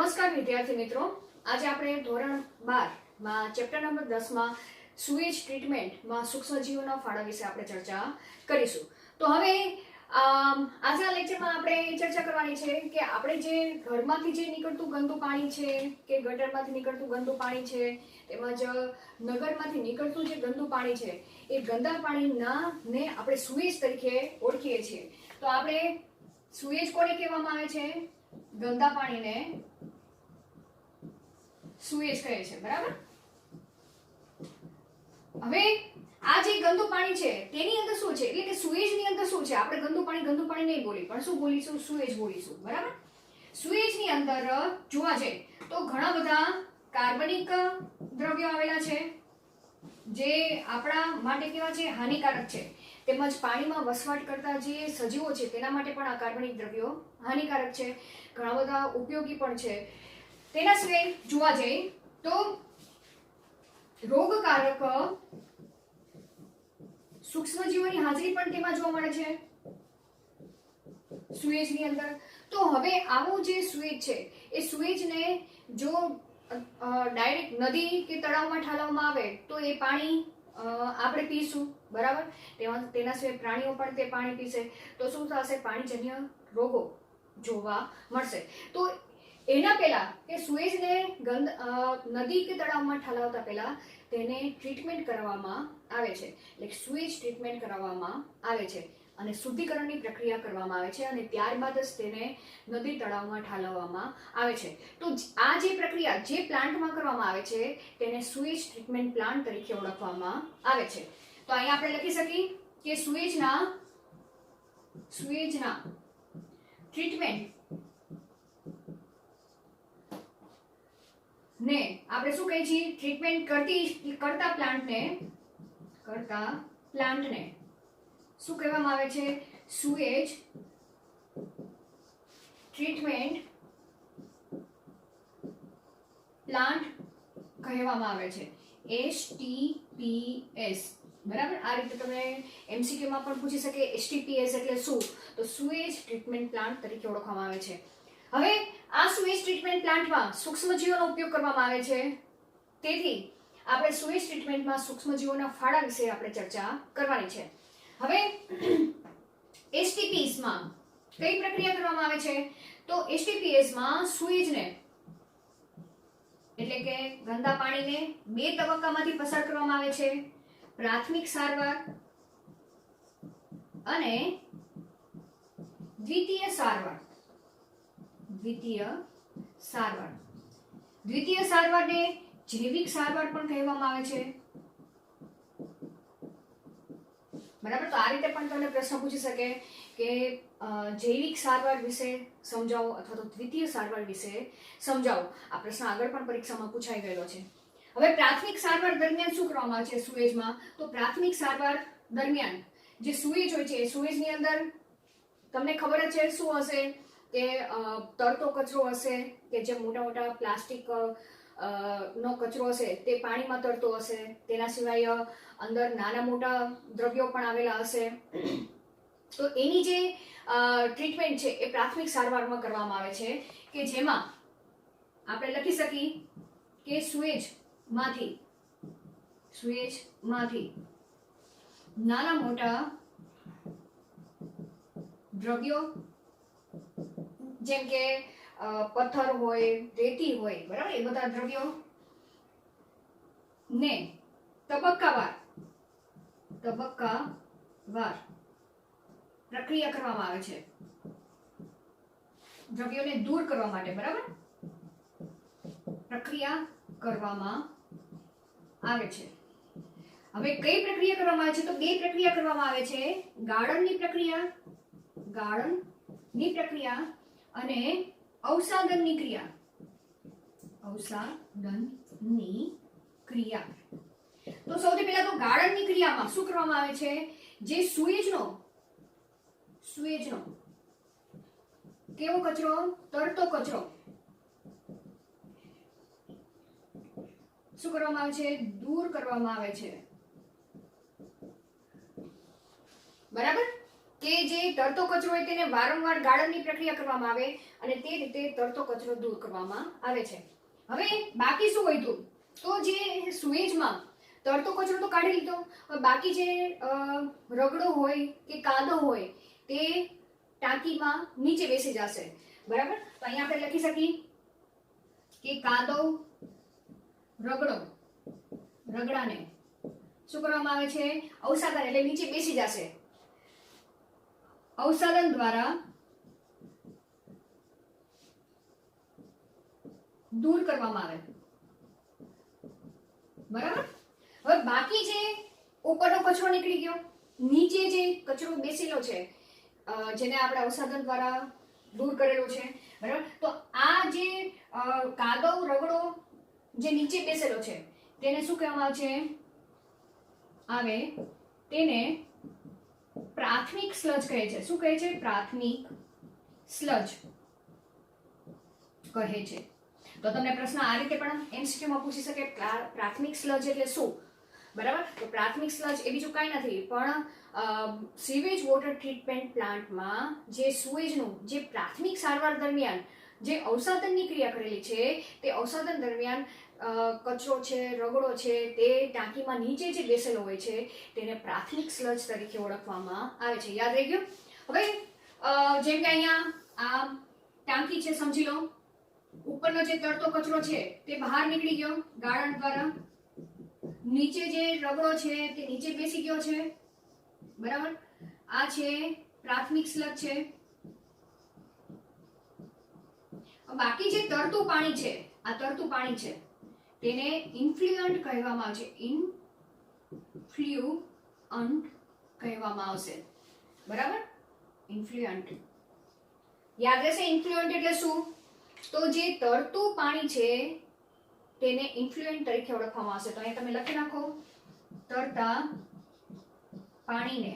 નમસ્કાર વિદ્યાર્થી મિત્રો, આજે આપણે ધોરણ 12 માં ચેપ્ટર નંબર 10 માં સુએજ ટ્રીટમેન્ટમાં સૂક્ષ્મજીવોના ફાળા વિશે આપણે ચર્ચા કરીશું. તો હવે આજના લેક્ચરમાં આપણે ચર્ચા કરવાની છે કે આપણે જે ઘરમાંથી જે નીકળતું ગંદુ પાણી છે કે ગટરમાંથી નીકળતું ગંદુ પાણી છે તેમજ નગરમાંથી નીકળતું જે ગંદુ પાણી છે એ ગંદા પાણીના ને આપણે સુએજ તરીકે ઓળખીએ છીએ. તો આપણે સુએજ કોને કહેવામાં આવે છે? ગંદા પાણીને સુએજ કહે છે, બરાબર? હવે આ જે ગંદુ પાણી છે તેની અંદર શું છે, એટલે કે સુએજ ની અંદર શું છે? આપણે ગંદુ પાણી નહીં બોલી, પણ શું બોલીશું? સુએજ બોલીશું, બરાબર? સુએજ ની અંદર જોવા જઈએ તો ઘણા બધા કાર્બનિક દ્રવ્યો આવેલા છે જે આપણા માટે કેવા છે? હાનિકારક છે. તેમજ પાણીમાં વસવાટ કરતા જે સજીવો છે તેના માટે પણ આ કાર્બનિક દ્રવ્યો હાનિકારક છે. ઘણા બધા ઉપયોગી પણ છે. તેના સિવાય જોવા જઈએ તો રોગકારક સૂક્ષ્મજીવોની હાજરી પણ તેમાં જોવા મળે છે સુએજની અંદર. તો હવે આવું જે સુએજ છે એ સુએજને જો ડાયરેક્ટ નદી કે તળાવમાં ઠાલવવામાં આવે તો એ પાણી આપણે પીશું, બરાબર? તેના સિવાય પ્રાણીઓ પણ તે પાણી પીશે તો શું થશે? પાણીજન્ય રોગો જોવા મળશે. તો એના પહેલા કે સુએજને નદી કે તળાવમાં ઠાલવતા પહેલા તેને ટ્રીટમેન્ટ કરવામાં આવે છે, એટલે સુએજ ટ્રીટમેન્ટ કરવામાં આવે છે અને શુદ્ધિકરણની પ્રક્રિયા કરવામાં આવે છે અને ત્યારબાદ જ તેને નદી તળાવમાં ઠાલવવામાં આવે છે. તો આ જે પ્રક્રિયા જે પ્લાન્ટમાં કરવામાં આવે છે તેને સુએજ ટ્રીટમેન્ટ પ્લાન્ટ તરીકે ઓળખવામાં આવે છે. તો અહીંયા આપણે લખી શકીએ કે સુએજના ટ્રીટમેન્ટ ને આપણે શું કહીએ છીએ? ટ્રીટમેન્ટ કરતા પ્લાન્ટને શું કહેવામાં આવે છે? સુએજ ટ્રીટમેન્ટ પ્લાન્ટ કહેવામાં આવે છે, STPS, બરાબર? આ રીતે તમે MCQ માં પણ પૂછી શકે STPS એટલે શું? તો સુએજ ટ્રીટમેન્ટ પ્લાન્ટ તરીકે ઓળખવામાં આવે છે. હવે આ સુએજ ટ્રીટમેન્ટ પ્લાન્ટમાં સૂક્ષ્મજીવોનો ઉપયોગ કરવામાં આવે છે. તેથી આપણે સુએજ ટ્રીટમેન્ટમાં સૂક્ષ્મજીવોના ફાળા વિશે આપણે ચર્ચા કરવાની છે. હવે STPS માં કઈ પ્રક્રિયા કરવામાં આવે છે? તો STPS માં સુએજને એટલે કે ગંદા પાણીને બે તબક્કામાંથી પસાર કરવામાં આવે છે: પ્રાથમિક સારવાર અને દ્વિતીય સારવાર. દ્વિતીય સારવારને જૈવિક સારવાર પણ કહેવામાં આવે છે, બરાબર? તો આ રીતે પણ તમને પ્રશ્ન પૂછી શકે કે જૈવિક સારવાર વિશે સમજાવો અથવા તો દ્વિતીય સારવાર વિશે સમજાવો. આ પ્રશ્ન આગળ પણ પરીક્ષામાં પૂછાઈ ગયેલો છે. હવે પ્રાથમિક સારવાર દરમિયાન શું કરવામાં આવે છે સુએજમાં? તો પ્રાથમિક સારવાર દરમિયાન જે સુએજ હોય છે એ સુએજની અંદર તમને ખબર જ છે શું હશે? કે તરતો કચરો હશે, કે જે મોટા પ્લાસ્ટિક નો કચરો હશે તે પાણીમાં તરતો હશે. તેના સિવાય અંદર નાના મોટા દ્રવ્યો પણ આવેલા હશે. તો એની જે ટ્રીટમેન્ટ છે એ પ્રાથમિક સારવારમાં કરવામાં આવે છે, કે જેમાં આપણે લખી શકીએ કે સુએજમાંથી નાના મોટા દ્રવ્યો જેમ કે પથ્થર હોય, રેતી હોય, બરાબર? એ બધા દ્રવ્યો ને તબક્કાવાર પ્રક્રિયા કરવામાં આવે છે દ્રવ્યોને દૂર કરવા માટે, બરાબર? પ્રક્રિયા કરવામાં આવે છે. હવે કઈ પ્રક્રિયા કરવામાં આવે છે? તો બે પ્રક્રિયા કરવામાં આવે છે: ગાળણની પ્રક્રિયા અને અવસાદનની ક્રિયા. તો સૌથી પહેલા તો ગાળણની ક્રિયામાં શું કરવામાં આવે છે? જે સુએજનો કેવો કચરો? તરતો કચરો શું કરવામાં આવે છે? દૂર કરવામાં આવે છે, બરાબર? કે જે તરતો કચરો હોય તેને વારંવાર ગાળણની પ્રક્રિયા કરવામાં આવે અને તે રીતે તરતો કચરો દૂર કરવામાં આવે છે. હવે બાકી શું વધ્યું? તો જે સુએજમાં તરતો કચરો તો કાઢી લીધો, બાકી જે રગડો હોય કે કાદવ હોય તે ટાંકીમાં નીચે બેસી જશે. બરાબર? તો અહીંયા આપણે લખી શકીએ કે કાદવ, રગડાને શું કરવામાં આવે છે? અવસાદન એટલે નીચે બેસી જશે. અવસાદન દ્વારા દૂર કરવામાં આવે. બરાબર? હવે બાકી જે ઉપરનો કચરો નીકળી ગયો, નીચે જે કચરો બેસેલો છે જેને આપણે અવસાદન દ્વારા દૂર કરેલો છે. બરાબર? તો આ જે કાદવ, રગડો જે નીચે બેસેલો છે તેને શું કહેવામાં આવે? તેને પ્રાથમિક સ્લજ કહે છે. શું કહે છે? પ્રાથમિક સ્લજ કહે છે. તો તમને પ્રશ્ન આ રીતે પણ એમસીક્યુમાં પૂછી શકે, પ્રાથમિક સ્લજ એટલે શું? બરાબર? તો પ્રાથમિક સ્લજ એ બીજું કાંઈ નથી પણ સીવેજ વોટર ટ્રીટમેન્ટ પ્લાન્ટમાં જે સુએજનું જે પ્રાથમિક સારવાર દરમિયાન જે અવસાદનની ક્રિયા કરેલી છે તે અવસાદન દરમિયાન કચરો છે, રગડો છે તે ટાંકીમાં નીચે જે બેસેલો હોય છે તેને પ્રાથમિક સ્લજ તરીકે ઓળખવામાં આવે છે. યાદ રહી ગયું? હવે જેમ કે અહીંયા આ ટાંકી છે, સમજી લો. ઉપરનો જે તરતો કચરો છે તે બહાર નીકળી ગયો ગાળણ દ્વારા, નીચે જે રગડો છે તે નીચે બેસી ગયો છે. બરાબર? આ છે પ્રાથમિક સ્લજ છે. બાકી જે તરતું પાણી છે, આ તરતું પાણી છે તેને ઇન્ફ્લુઅન્ટ કહેવામાં આવે છે. ઇન્ફ્લુઅન્ટ કહેવામાં આવશે. બરાબર? ઇન્ફ્લુઅન્ટ યાદ રહેશે. ઇન્ફ્લુઅન્ટ એટલે શું? તો જે તરતું પાણી છે તેને ઇન્ફ્લુઅન્ટ તરીકે ઓળખવામાં આવશે. તો અહીંયા તમે લખી નાખો, તરતા પાણીને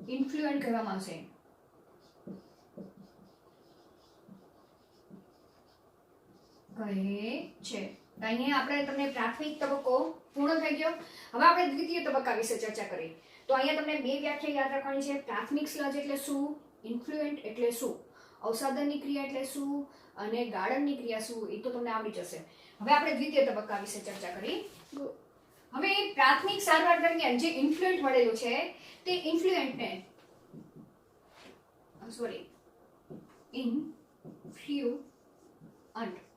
ઇન્ફ્લુઅન્ટ કહેવામાં આવશે. કહે છે. અહીંયા આપણે તમને પ્રાથમિક તબક્કો પૂર્ણ થઈ ગયો. હવે આપણે દ્વિતીય તબક્કા વિશે ચર્ચા કરી. તો અહીંયા તમને બે વ્યાખ્યા યાદ રાખવાની છે. પ્રાથમિક સ્લજ એટલે શું, ઇન્ફ્લુઅન્ટ એટલે શું, અવસાદનની ક્રિયા એટલે શું અને ગાળણની ક્રિયા શું, એ તો તમને આવડી જશે. હવે આપણે દ્વિતીય તબક્કા વિશે ચર્ચા કરી. હવે પ્રાથમિક સારવાર દરમિયાન જે ઇન્ફ્લુઅન્ટ મળેલું છે તે ઇન્ફ્લુઅન્ટને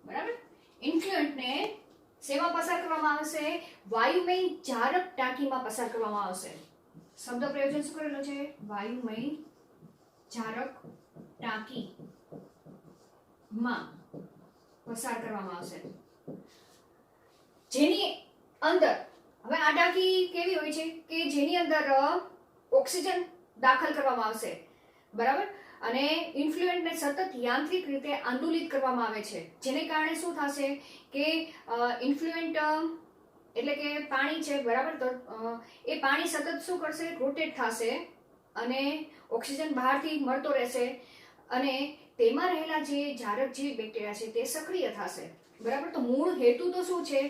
બરાબર, ઇન્ફ્લુઅન્ટને શેમાં પસાર કરવામાં આવશે? વાયુમય જારક ટાંકીમાં પસાર કરવામાં આવશે. શબ્દ પ્રયોજન શું કરેલો છે? વાયુમય જારક ટાંકીમાં પસાર કરવામાં આવશે. જેની અંદર, હવે આ ટાંકી કેવી હોય છે કે જેની અંદર ઓક્સિજન દાખલ કરવામાં આવશે. બરાબર? અને ઇન્ફ્લુઅન્ટને સતત યાંત્રિક રીતે આંદોલિત કરવામાં આવે છે, જેને કારણે શું થશે કે ઇન્ફ્લુઅન્ટ એટલે કે પાણી છે, બરાબર, તો એ પાણી સતત શું કરશે? રોટેટ થશે અને ઓક્સિજન બહારથી મળતો રહેશે અને તેમાં રહેલા જે જારક જેવી બેક્ટેરિયા છે તે સક્રિય થશે. બરાબર? તો મૂળ હેતુ તો શું છે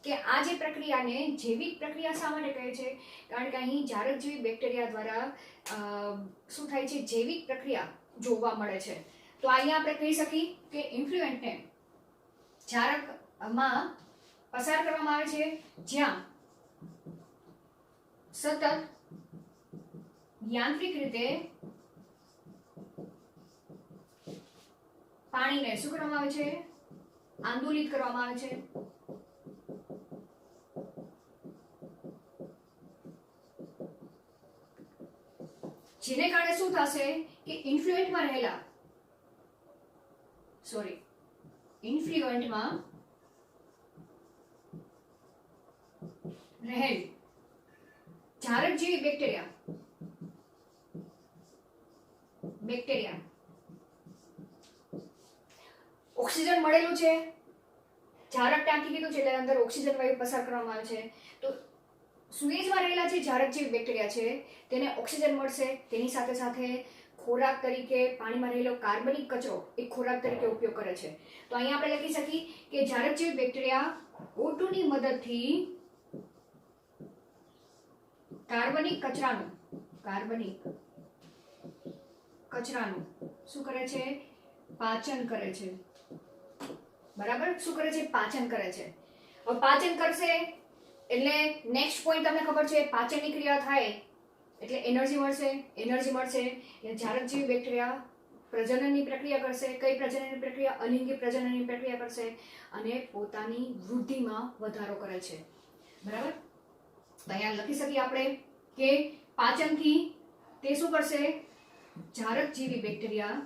કે આ જે પ્રક્રિયાને જૈવિક પ્રક્રિયા શા માટે કહે છે? કારણ કે અહીં જારક જેવી બેક્ટેરિયા દ્વારા શું થાય છે? જૈવિક પ્રક્રિયા જોવા મળે છે. તો અહીંયા આપણે કહી શકીએ કે ઇન્ફ્લુઅન્ટને જારકમાં પસાર કરવામાં આવે છે જ્યાં સતત યાંત્રિક રીતે પાણીને શું કરવામાં આવે છે? આંદોલિત કરવામાં આવે છે. જેને કારણે શું થશે કે ઇન્ફ્લુઅન્ટમાં રહેલ જારક જેવી બેક્ટેરિયા ઓક્સિજન મળેલું છે, જારક ટાંકી કીધું છે એટલે અંદર ઓક્સિજન વાયુ પસાર કરવામાં આવે છે. તો સુએજમાં રહેલા જે જારક જેવી બેક્ટેરિયા છે તેને ઓક્સિજન મળશે, તેની સાથે સાથે ખોરાક તરીકે પાણીમાં રહેલો કાર્બનિક કચરો એક ખોરાક તરીકે ઉપયોગ કરે છે. તો અહીંયા આપણે લખી શકીએ કે જારક જેવી બેક્ટેરિયા O2 ની મદદથી કાર્બનિક કાર્બનિક કચરાનું શું કરે છે? પાચન કરે છે. બરાબર, શું કરે છે? પાચન કરે છે. હવે પાચન કરશે એટલે નેક્સ્ટ પોઈન્ટ તમને ખબર છે, પાચનની ક્રિયા થાય એટલે એનર્જી મળશે. એનર્જી મળશે એટલે ઝારકજીવી બેક્ટેરિયા પ્રજનનની પ્રક્રિયા કરશે. કઈ પ્રજનનની પ્રક્રિયા? અલિંગી પ્રજનનની પ્રક્રિયા કરશે અને પોતાની વૃદ્ધિમાં વધારો કરે છે. બરાબર, તો અહીંયા લખી શકીએ આપણે કે પાચનથી તે શું કરશે? ઝારકજીવી બેક્ટેરિયા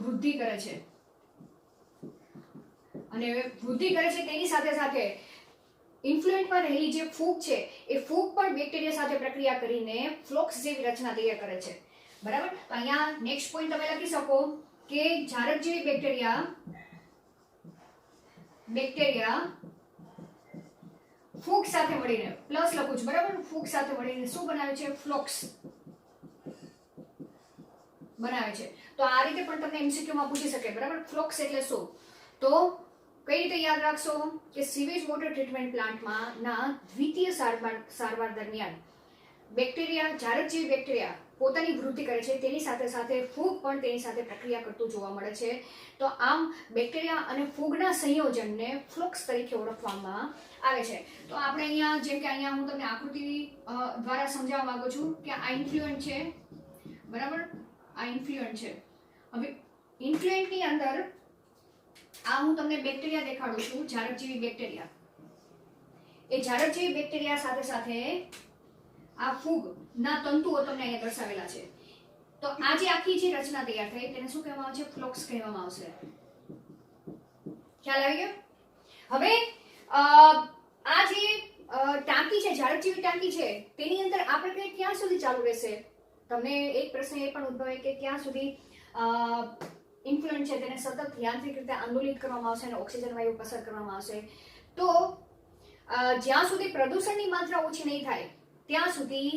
વૃદ્ધિ કરે છે. અને વૃદ્ધિ કરે છે તેની સાથે સાથે ઇન્ફ્લુએન્ટમાં રહેલી જે ફૂગ છે એ ફૂગ પણ બેક્ટેરિયા સાથે પ્રક્રિયા કરીને ફ્લોક્સ જેવી રચના તૈયાર કરે છે. બરાબર, તો અહીંયા નેક્સ્ટ પોઈન્ટ તમે લખી શકો કે ઝારકજીવી બેક્ટેરિયા ફૂગ સાથે મળીને, પ્લસ લખું છું, બરાબર, ફૂગ સાથે મળીને શું બનાવે છે? ફ્લોક્સ બનાવે છે. તો આ રીતે પણ તમને એમસીક્યુ માં પૂછી શકે. બરાબર, ફ્લોક્સ એટલે શું? તો કઈ રીતે યાદ રાખશો કે સીવેજ વોટર ટ્રીટમેન્ટ પ્લાન્ટમાં ના દ્વિતીય સારવાર દરમિયાન બેક્ટેરિયા, ઝારકજીવી બેક્ટેરિયા પોતાની વૃદ્ધિ કરે છે, તેની સાથે સાથે ફૂગ પણ તેની સાથે પ્રક્રિયા કરતું જોવા મળે છે. તો આમ બેક્ટેરિયા અને ફૂગના સંયોજનને ફ્લોક્સ તરીકે ઓળખવામાં આવે છે. તો આપણે અહીંયા જેમ કે અહીંયા હું તમને આકૃતિ દ્વારા સમજાવવા માંગુ છું કે આ ઇન્ફ્લુએન્ટ છે. બરાબર, આ ઇન્ફ્લુએન્ટ છે. હવે ઇન્ફ્લુએન્ટની અંદર આ હું તમને બેક્ટેરિયા દેખાડું છું, ઝારકજીવી બેક્ટેરિયા. એ ઝારકજીવી બેક્ટેરિયા સાથે સાથે આ ફૂગના તંતુઓ તમને અહીંયા દર્શાવેલા છે. તો આ જે આખી જે રચના તૈયાર થઈ તેને શું કહેવામાં આવે છે? ફ્લોક્સ કહેવામાં આવશે. ખ્યાલ આવી ગયો? હવે આ જે ટાંકી છે, ઝારકજીવી ટાંકી છે, તેની અંદર આ પ્રક્રિયા ક્યાં સુધી ચાલુ રહેશે? તમને એક પ્રશ્ન એ પણ ઉદ્ભવે કે ક્યાં સુધી ઇન્ફ્લુએન્ટ છે તેને સતત યાંત્રિક રીતે આંદોલિત કરવામાં આવશે અને ઓક્સિજન વાયુ પસાર કરવામાં આવશે. તો જ્યાં સુધી પ્રદૂષણની માત્રા ઓછી નહીં થાય ત્યાં સુધી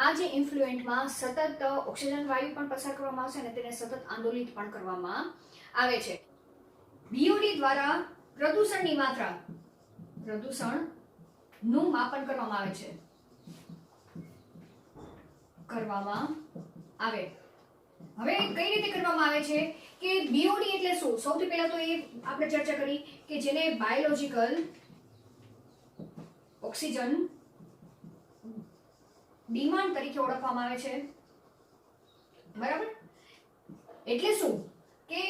આ જે ઇન્ફ્લુએન્ટમાં સતત ઓક્સિજન વાયુ પણ પસાર કરવામાં આવશે અને તેને સતત આંદોલિત પણ કરવામાં આવે છે. બીઓડી દ્વારા પ્રદૂષણની માત્રા, પ્રદૂષણનું માપન કરવામાં આવે છે. હવે કઈ રીતે કરવામાં આવે છે કે બીઓડી એટલે શું? સૌથી પહેલા તો એ આપણે ચર્ચા કરી કે જેને બાયોલોજિકલ ઓક્સિજન ડિમાન્ડ તરીકે ઓળખવામાં આવે છે. બરાબર, એટલે શું કે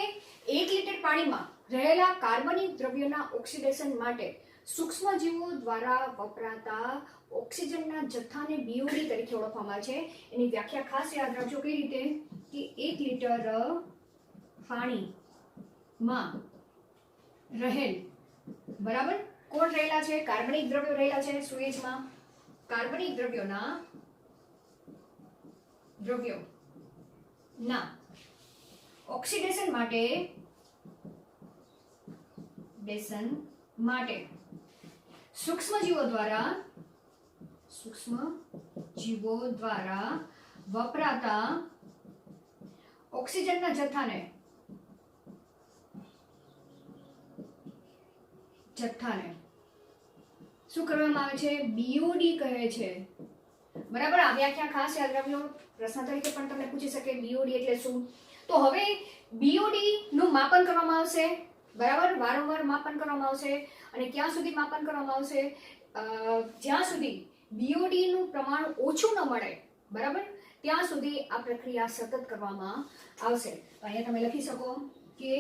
1 લીટર પાણીમાં રહેલા કાર્બનિક દ્રવ્યોના ઓક્સિડેશન માટે સૂક્ષ્મજીવો દ્વારા વપરાતા ઓક્સિજનના જથ્થાને બીઓડી તરીકે ઓળખવામાં આવે છે. એની વ્યાખ્યા ખાસ યાદ રાખજો. કઈ રીતે? કે 1 લીટર પાણીમાં રહેલ, બરાબર, કોણ રહેલા છે? કાર્બનિક દ્રવ્યો રહેલા છે સુએજમાં. કાર્બનિક દ્રવ્યોના ઓક્સિડેશન માટે સૂક્ષ્મજીવો દ્વારા વપરાતા ઓક્સિજનના જથ્થાને શું કરવામાં આવે છે? બીઓડી કહે છે. બરાબર, આ વ્યાખ્યા ખાસ યાદ રાખજો. પ્રશ્ન તરીકે પણ તમને પૂછી શકે બીઓડી એટલે શું. તો હવે બીઓડી નું માપન કરવામાં આવશે. બરાબર, વારંવાર માપન કરવામાં આવશે. અને ક્યાં સુધી માપન કરવામાં આવશે? જ્યાં સુધી બીઓડી નું પ્રમાણ ઓછું ન મળે, બરાબર, ત્યાં સુધી આ પ્રક્રિયા સતત કરવામાં આવશે. તો અહીંયા તમે લખી શકો કે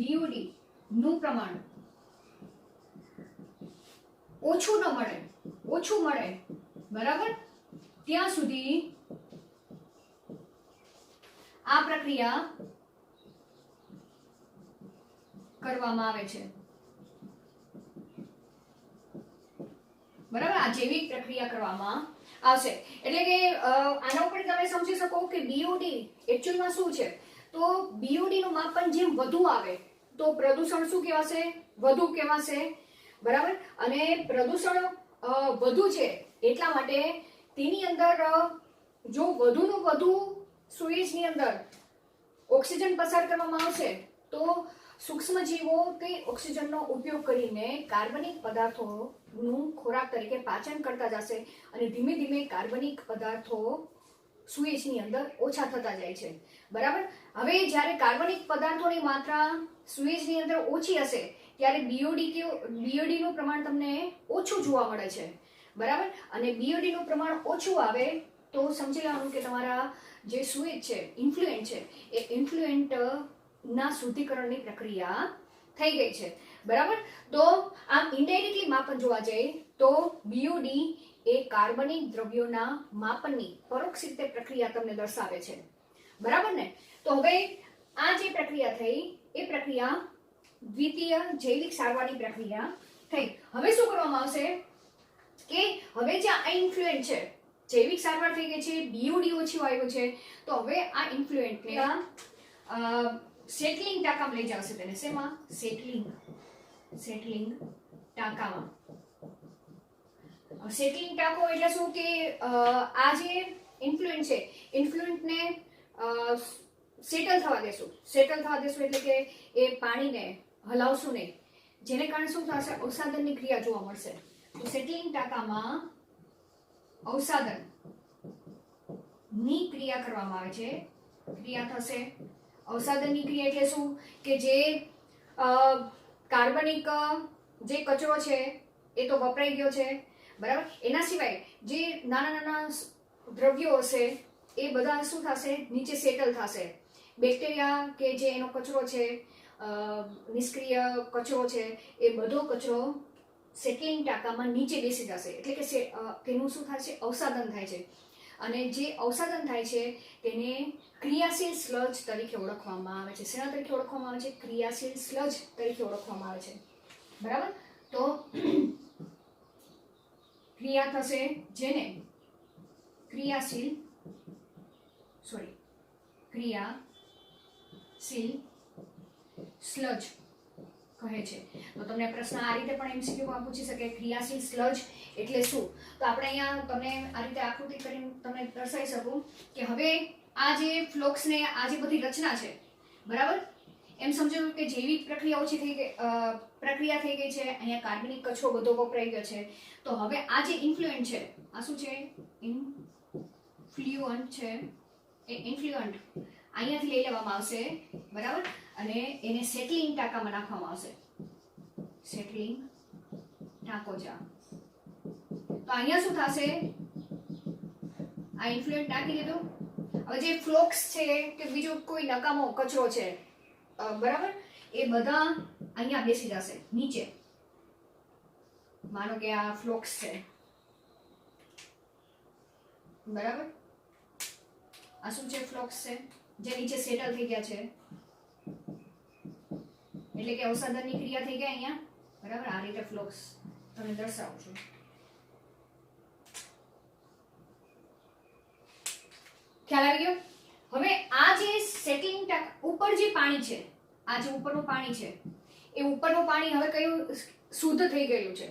બીઓડી નું પ્રમાણ ઓછું મળે, બરાબર, ત્યાં સુધી આ પ્રક્રિયા કરવામાં આવે છે. બરાબર, આ જૈવિક પ્રક્રિયા કરવામાં આવશે. એટલે કે આના ઉપર તમે સમજી શકો કે બીઓડી એકચ્યુઅલમાં શું છે. તો બીઓડી નું માપન જેમ વધુ આવે તો પ્રદૂષણ શું કહેવાશે? વધુ કહેવાશે. બરાબર, અને પ્રદૂષણ વધુ છે એટલા માટે તેની અંદર જો વધુનું વધુ સુએજની અંદર ઓક્સિજન પસાર કરવામાં આવશે તો સૂક્ષ્મજીવો તે ઓક્સિજનનો ઉપયોગ કરીને કાર્બનિક પદાર્થોનું ખોરાક તરીકે પાચન કરતા જશે અને ધીમે ધીમે કાર્બનિક પદાર્થો સુએજની અંદર ઓછા થતા જાય છે, બરાબર. હવે જ્યારે કાર્બનિક પદાર્થોની માત્રા સુએજની અંદર ઓછી હશે ત્યારે બીઓડીનું પ્રમાણ તમને ઓછું જોવા મળે છે, બરાબર. અને બીઓડીનું પ્રમાણ ઓછું આવે તો સમજી લેવાનું કે તમારા જે સુએજ છે, ઇન્ફ્લુએન્ટ છે, એ ઇન્ફ્લુએન્ટ ના શુદ્ધિકરણની પ્રક્રિયા થઈ ગઈ છે, બરાબર. તો આમ ઇનડાયરેક્ટલી માપન જોવા જઈએ તો બીઓડી એ કાર્બનિક દ્રવ્યોના માપનની પરોક્ષ રીતે પ્રક્રિયા તમને દર્શાવે છે, બરાબર ને. તો હવે આ જે પ્રક્રિયા થઈ એ પ્રક્રિયા દ્વિતીય જૈવિક સારવારની પ્રક્રિયા થઈ. હવે શું કરવામાં આવશે કે હવે જે આ ઇન્ફ્લુએન્ટ છે, જૈવિક સારવાર થઈ ગઈ છે, બીઓડી ઓછું આવ્યું છે, તો હવે આ ઇન્ફ્લુએન્ટને સેટલિંગ ટાંકામાં લઈ જશે. તેને શેમાં? સેટલિંગ ટાંકામાં. સેટલિંગ ટાંકો એટલે શું કે આ જે ઇન્ફ્લુએન્ટ છે, ઇન્ફ્લુએન્ટને સેટલ થવા દેશું એટલે કે એ પાણીને હલાવશું નહીં, જેને કારણે શું થશે? અવસાદનની ક્રિયા જોવા મળશે. તો સેટલિંગ ટાંકામાં અવસાદનની ક્રિયા કરવામાં આવે છે, ક્રિયા થશે. અવસાદનની ક્રિયા એટલે શું કે જે કાર્બનિક જે કચરો છે એ તો વપરાઈ ગયો છે, બરાબર. એના સિવાય જે નાના નાના દ્રવ્યો હશે એ બધા શું થશે? નીચે સેટલ થશે. બેક્ટેરિયા કે જે એનો કચરો છે, નિષ્ક્રિય કચરો છે, એ બધો કચરો સેટલિંગ ટાંકામાં નીચે બેસી જશે, એટલે કે તેનું શું થાય છે? અવસાદન થાય છે. અને જે અવસાદન થાય છે તેને ક્રિયાશીલ સ્લજ તરીકે ઓળખવામાં આવે છે. શેના તરીકે ઓળખવામાં આવે છે? ક્રિયાશીલ સ્લજ તરીકે ઓળખવામાં આવે છે, બરાબર. તો ક્રિયા થશે જેને ક્રિયાશીલ સ્લજ કહે છે. તો તમને પ્રશ્ન આ રીતે પણ એમસીક્યુમાં પૂછી શકે, ક્રિયાશીલ સ્લજ એટલે શું? તો આપણે અહીંયા તમને આ રીતે આકૃતિ કરીને તમને દર્શાવી શકું કે હવે આ જે ફ્લોક્સને આ જે બધી રચના છે, બરાબર, એમ સમજો કે જૈવિક પ્રક્રિયા ઓછી થઈ ગઈ, પ્રક્રિયા થઈ ગઈ છે, અહીંયા કાર્બનિક કચરો બધો વપરાઈ ગયો છે. તો હવે આ જે ઇન્ફ્લુએન્ટ છે, આ શું છે? ઇન્ફ્લુઅન્ટ છે. એ ઇન્ફ્લુઅન્ટ અહીંયાથી લઈ લેવામાં આવશે, બરાબર, અને એને સેટલિંગ ટાંકામાં નાખવામાં આવશે. સેટલિંગ ટાંકો જા. તો અહીંયા શું થશે? આ ઇન્ફ્લુએન્ટ નાખી દીધું. હવે જે ફ્લોક્સ છે કે બીજો કોઈ નકામો કચરો છે, બરાબર, એ બધા અહીંયા બેસી જશે નીચે. માનો કે આ ફ્લોક્સ છે, બરાબર. આ શું છે? ફ્લોક્સ છે, જે નીચે સેટલ થઈ ગયા છે, એટલે કે અવસાદનની ક્રિયા થઈ ગયા અહીંયા, બરાબર. આ રીતે ફ્લોક્સ તમને દર્શાવું છું. ખ્યાલ આવી ગયો? હવે આ જે સેટલિંગ ઉપર જે પાણી છે, આ જે ઉપરનું પાણી છે, એ ઉપરનું પાણી હવે કયું? શુદ્ધ થઈ ગયેલું છે.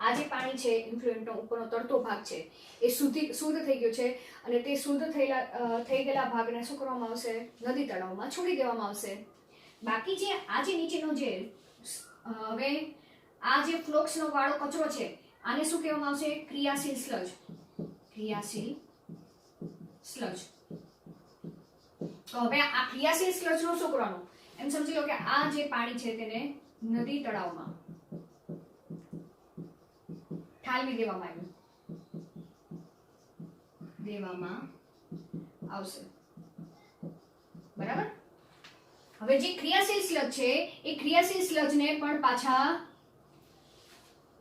આ જે પાણી છે, ઇન્ફ્લુએન્ટનો ઉપરનો તરતો ભાગ છે, એ શુદ્ધ થઈ ગયો છે. અને તે શુદ્ધ થઈ ગયેલા ભાગને શું કરવામાં આવશે? નદી તળાવમાં છોડી દેવામાં આવશે. બાકી જે આ જે નીચેનો જે હવે આ જે ફ્લોક્સનો વાળો કચરો છે, આને શું કહેવામાં આવશે? ક્રિયાશીલ સ્લજ. તો હવે આ ક્રિયાશીલ સ્લજનું શું કરવાનું? એમ સમજી લો કે આ જે પાણી છે તેને નદી તળાવમાં ઠાલવી દેવામાં આવશે, બરાબર. હવે જે ક્રિયાશીલ સ્લજ છે એ ક્રિયાશીલ સ્લજને પણ પાછા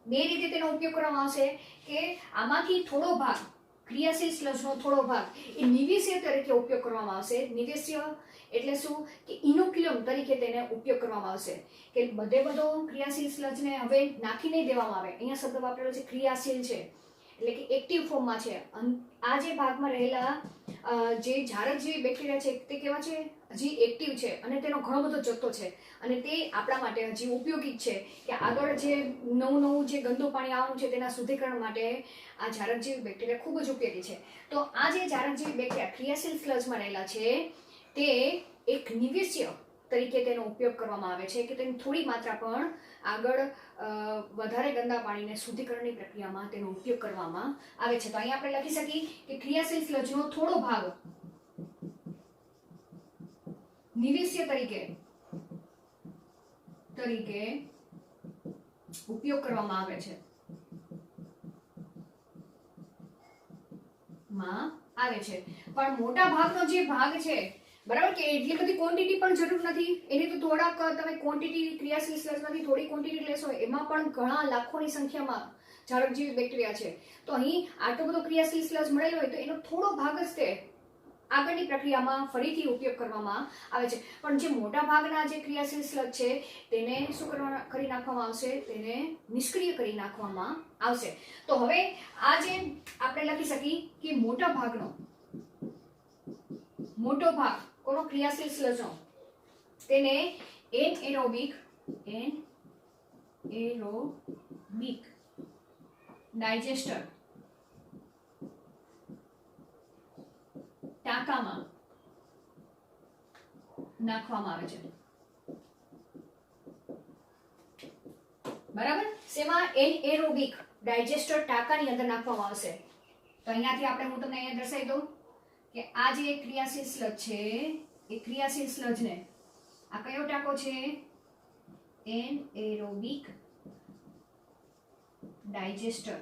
બે રીતે તેનો ઉપયોગ કરવામાં આવશે કે આમાંથી થોડો ભાગ, ક્રિયાશીલ સ્લજનો થોડો ભાગ એ નિવેશ્ય તરીકે ઉપયોગ કરવામાં આવશે. નિવેશ્ય એટલે શું? કે ઇનોક્યુલમ તરીકે તેને ઉપયોગ કરવામાં આવશે. કે બધો ક્રિયાશીલ સ્લજને હવે નાખી નહીં દેવામાં આવે. અહીંયા શબ્દ વાપરેલો છે ક્રિયાશીલ છે, એટલે કે એક્ટિવ ફોર્મમાં છે. આ જે ભાગમાં રહેલા જે ઝારક જેવી બેક્ટેરિયા છે તે કેવા છે? હજી એક્ટિવ છે અને તેનો ઘણો બધો જથ્થો છે, અને તે આપણા માટે હજી ઉપયોગી છે કે આગળ જે નવું જે ગંદુ પાણી આવવાનું છે તેના શુદ્ધિકરણ માટે આ ઝારક જેવી બેક્ટેરિયા ખૂબ જ ઉપયોગી છે. તો આ જે ઝારક જેવી બેક્ટેરિયા ક્રિયાશીલ સ્લજમાં રહેલા છે તે એક નિવેશ્ય તરીકે તેનો ઉપયોગ કરવામાં આવે છે, કે તેની થોડી માત્રા પણ આગળ વધારે ગંદા પાણીને શુદ્ધિકરણની પ્રક્રિયામાં તેનો ઉપયોગ કરવામાં આવે છે. તો અહીંયા આપણે લખી શકીએ કે ક્રિયાશીલ સ્લજનો થોડો ભાગ નિવેશ્ય તરીકે ઉપયોગ કરવામાં આવે છે પણ મોટા ભાગનો જે ભાગ છે, બરાબર, કે એટલી બધી ક્વોન્ટિટી પણ જરૂર નથી એની. તો થોડાક તમે ક્વોન્ટિટી ક્રિયાશીલ સ્લજમાંથી થોડી ક્વોન્ટિટી લેશો, એમાં પણ ઘણા લાખોની સંખ્યામાં ઝાડકજીવી બેક્ટેરિયા છે. તો અહીં આટલો બધો ક્રિયાશીલ સ્લજ મળેલો હોય તો એનો થોડો ભાગ જ તે આગળની પ્રક્રિયામાં ફરીથી ઉપયોગ કરવામાં આવે છે. પણ જે મોટા ભાગના જે ક્રિયાશીલ સ્લજ છે તેને શું કરી નાખવામાં આવશે? તેને નિષ્ક્રિય કરી નાખવામાં આવશે. તો હવે આ જે આપણે લખી શકીએ કે મોટો ભાગ કોનો? ક્રિયાશીલ સ્લજનો, તેને એનએરોબિક ડાયજેસ્ટર ટાંકામાં નાખવામાં આવે છે. બરાબર, શેમાં? એનએરોબિક ડાયજેસ્ટર ટાંકાની અંદર નાખવામાં આવશે. તો અહીંયાથી આપણે હું તમને અહીંયા દર્શાવી દઉં કે આ જે ક્રિયાશીલ સ્લજ છે એ ક્રિયાશીલ સ્લજને આ કયો ટાંકો છે? એનએરોબિક ડાયજેસ્ટર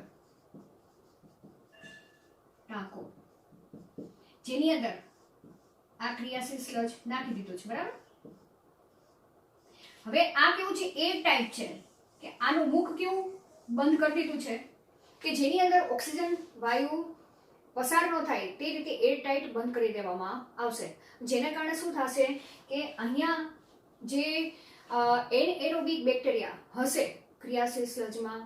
ટાંકો, જેની અંદર આ ક્રિયાશીલ સ્લજ નાખી દીધું છે. બરાબર, હવે આ કેવું છે? એર ટાઈપ છે, કે આનું મુખ કેવું બંધ કરી દીધું છે, કે જેની અંદર ઓક્સિજન વાયુ પસાર ન થાય તે રીતે એર ટાઈટ બંધ કરી દેવામાં આવશે. જેના કારણે શું થશે કે અહીંયા જે એનએરોબિક બેક્ટેરિયા હશે ક્રિયાશીલ સ્લજમાં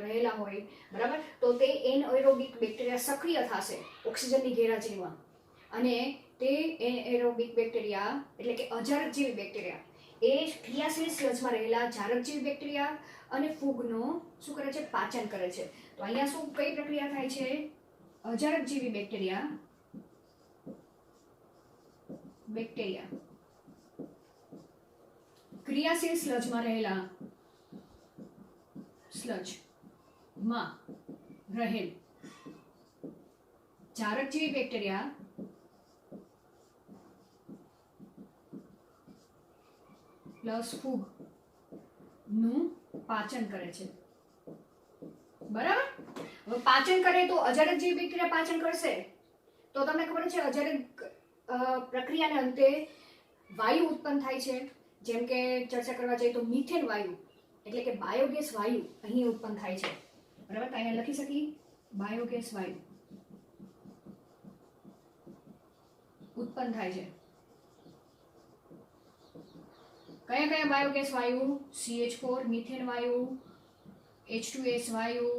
રહેલા હોય, બરાબર, તો તે એનએરોબિક બેક્ટેરિયા સક્રિય થશે ઓક્સિજનની ગેરહાજરીમાં, અને તે એનએરોબિક બેક્ટેરિયા એટલે કે અજારકજીવી બેક્ટેરિયા એ ક્રિયાશીલ સ્લજમાં રહેલા જારકજીવી બેક્ટેરિયા અને ફૂગનો શું કરે છે? પાચન કરે છે. તો અહીંયા શું કઈ પ્રક્રિયા થાય છે? અજારકજીવી બેક્ટેરિયા ક્રિયાશીલ સ્લજમાં રહેલા સ્લજમાં રહેલ જારકજીવી બેક્ટેરિયા પ્લસ ફૂગ નું પાચન કરે છે. બરાબર, હવે પાચન કરે તો અજારકજીવી બેક્ટેરિયા પાચન કરશે તો તમને ખબર છે અજારક પ્રક્રિયાને અંતે વાયુ ઉત્પન્ન થાય છે. જેમ કે ચર્ચા કરવા જઈએ તો મિથેન વાયુ એટલે કે બાયોગેસ વાયુ અહીં ઉત્પન્ન થાય છે. બરાબર, તો અહીંયા લખી શકીએ બાયોગેસ વાયુ ઉત્પન્ન થાય છે. કયા કયા બાયોગેસ વાયુ? CH4 મિથેન વાયુ, H2S વાયુ,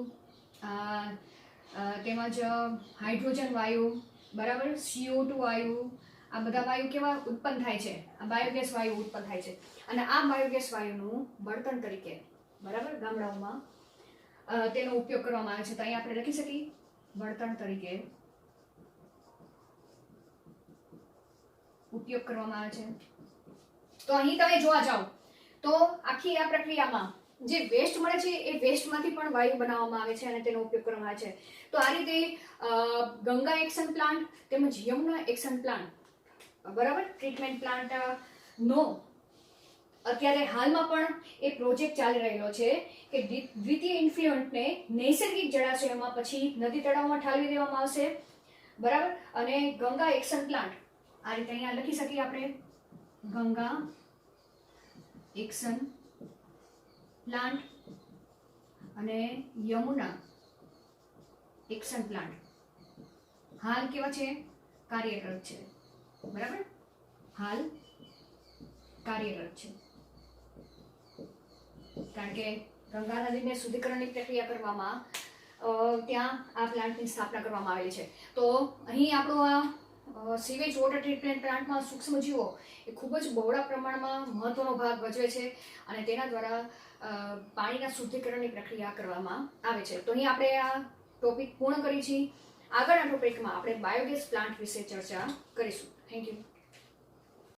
તેમજ હાઇડ્રોજન વાયુ, બરાબર, CO2 વાયુ, આ બધા વાયુ કેવા ઉત્પન્ન થાય છે? આ બાયોગેસ વાયુ ઉત્પન્ન થાય છે. અને આ બાયોગેસ વાયુનું બળતણ તરીકે, બરાબર, ગામડાઓમાં તેનો ઉપયોગ કરવામાં આવે છે. તો અહીં આપણે લખી શકીએ બળતણ તરીકે ઉપયોગ કરવામાં આવે છે. તો અહીં તમે જોવા જાઓ તો આખી આ પ્રક્રિયામાં જે વેસ્ટ મળે છે એ વેસ્ટમાંથી પણ વાયુ બનાવવામાં આવે છે અને તેનો ઉપયોગ કરવામાં આવે છે. તો આ રીતે ગંગા એક્શન પ્લાન્ટ તેમજ યમુના એક્શન પ્લાન્ટ, બરાબર, ટ્રીટમેન્ટ પ્લાન્ટ નો અત્યારે હાલમાં પણ એ પ્રોજેક્ટ ચાલી રહેલો છે કે દ્વિતીય ઇન્ફ્લુઅન્ટને નૈસર્ગિક જળાશયોમાં પછી નદી તળાવમાં ઠાલવી દેવામાં આવશે. બરાબર, અને ગંગા એક્શન પ્લાન્ટ આ રીતે અહીંયા લખી શકીએ આપણે ગંગા એક્શન પ્લાન્ટ અને યમુના એક્શન પ્લાન્ટ હાલ કેવા છે? કાર્યરત છે. બરાબર, હાલ કાર્યરત છે. કારણ કે ગંગા નદીને શુદ્ધિકરણની પ્રક્રિયા કરવામાં ત્યાં આ પ્લાન્ટની સ્થાપના કરવામાં આવેલી છે. તો અહીં આપણો આ સીવેજ વોટર ટ્રીટમેન્ટ પ્લાન્ટમાં સૂક્ષ્મજીવો એ ખૂબ જ બહોળા પ્રમાણમાં મહત્વનો ભાગ ભજવે છે અને તેના દ્વારા પાણીના શુદ્ધિકરણની પ્રક્રિયા કરવામાં આવે છે. તો અહીં આપણે આ ટોપિક પૂર્ણ કરી છીએ. આગળના ટોપિકમાં આપણે બાયોગેસ પ્લાન્ટ વિશે ચર્ચા કરીશું. Thank you.